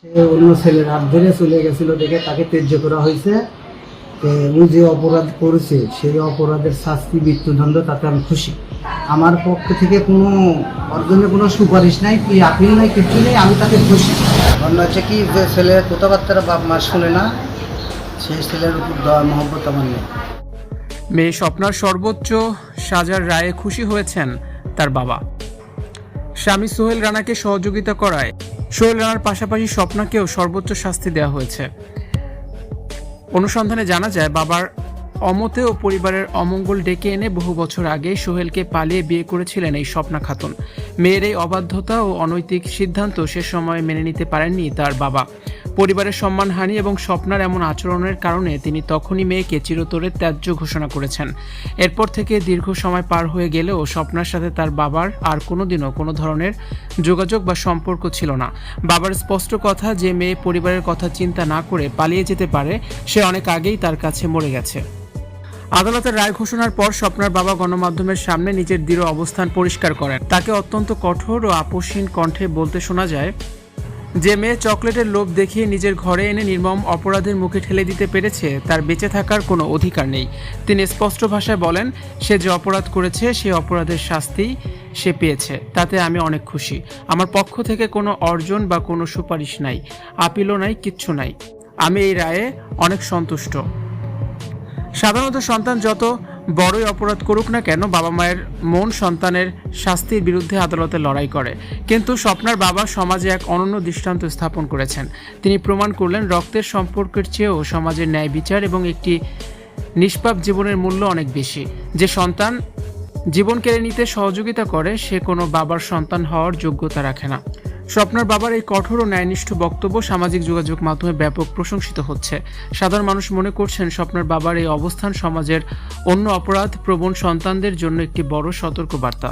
সে অন্য ছেলের হাত ধরে চলে গেছিল দেখে তাকে ত্যায্য করা হয়েছে। ও যে অপরাধ করেছে সেই অপরাধের শাস্তি মৃত্যুদণ্ড, তাতে আমি খুশি। আমার পক্ষ থেকে কোনো ওর জন্য কোনো সুপারিশ নাই, কি আপিল নাই, কিছু নেই। আমি তাকে খুশি। অন্য হচ্ছে কি, যে ছেলের কথাবার্তা বাপ মা শুনে না, সেই ছেলের উপর দয়া মহব্বত আমার নেই। মেয়ে স্বপ্নার সর্বোচ্চ সাজার রায়ে খুশি হয়েছেন তার বাবা। স্বামী সোহেল রানাকে সহযোগিতা করায় সোহেল রানার পাশাপাশি স্বপ্নাকেও সর্বোচ্চ শাস্তি দেওয়া হয়েছে। অনুসন্ধানে জানা যায়, বাবার অমতে ও পরিবারের অমঙ্গল ডেকে এনে বহু বছর আগে সোহেলকে পালিয়ে বিয়ে করেছিলেন এই স্বপ্না খাতুন। মেয়ের এই অবাধ্যতা ও অনৈতিক সিদ্ধান্ত সে সময় মেনে নিতে পারেননি তার বাবা। পরিবারের সম্মানহানি এবং স্বপ্নার এমন আচরণের কারণে তিনি তখনই মেয়েকে চিরতরে ত্যায্য ঘোষণা করেছেন। এরপর থেকে দীর্ঘ সময় পার হয়ে গেলেও স্বপ্নার সাথে তার বাবার আর কোনোদিনও কোনো ধরনের যোগাযোগ বা সম্পর্ক ছিল না। বাবার স্পষ্ট কথা যে মেয়ে পরিবারের কথা চিন্তা না করে পালিয়ে যেতে পারে, সে অনেক আগেই তার কাছে মরে গেছে। আদালতের রায় ঘোষণার পর স্বপ্নার বাবা গণমাধ্যমের সামনে নিজের দৃঢ় অবস্থান পরিষ্কার করেন। তাকে অত্যন্ত কঠোর ও আপোষহীন কণ্ঠে বলতে শোনা যায়, যে মেয়ে চকলেটের লোভ দেখিয়ে নিজের ঘরে এনে নির্মম অপরাধের মুখে ঠেলে দিতে পেরেছে, তার বেঁচে থাকার কোনো অধিকার নেই। তিনি স্পষ্ট ভাষায় বলেন, সে যে অপরাধ করেছে সেই অপরাধের শাস্তি সে পেয়েছে, তাতে আমি অনেক খুশি। আমার পক্ষ থেকে কোনো অর্জন বা কোনো সুপারিশ নাই, আপিলও নাই, কিচ্ছু নাই। আমি এই রায়ে অনেক সন্তুষ্ট। সাধারণত সন্তান যত বড়ই অপরাধ করুক না কেন, বাবা মায়ের মন সন্তানের শাস্তির বিরুদ্ধে আদালতে লড়াই করে। কিন্তু স্বপ্নার বাবা সমাজে এক অনন্য দৃষ্টান্ত স্থাপন করেছেন। তিনি প্রমাণ করলেন, রক্তের সম্পর্কের চেয়েও সমাজের ন্যায় বিচার এবং একটি নিষ্পাপ জীবনের মূল্য অনেক বেশি। যে সন্তান জীবন কেড়ে নিতে সহযোগিতা করে, সে কোনো বাবার সন্তান হওয়ার যোগ্যতা রাখে না। স্বপ্নার বাবার এই কঠোর ও ন্যায়নিষ্ঠ বক্তব্য সামাজিক যোগাযোগ মাধ্যমে ব্যাপক প্রশংসিত হচ্ছে। সাধারণ মানুষ মনে করছেন, স্বপ্নার বাবার এই অবস্থান সমাজের অন্য অপরাধ প্রবণ সন্তানদের জন্য একটি বড় সতর্কবার্তা।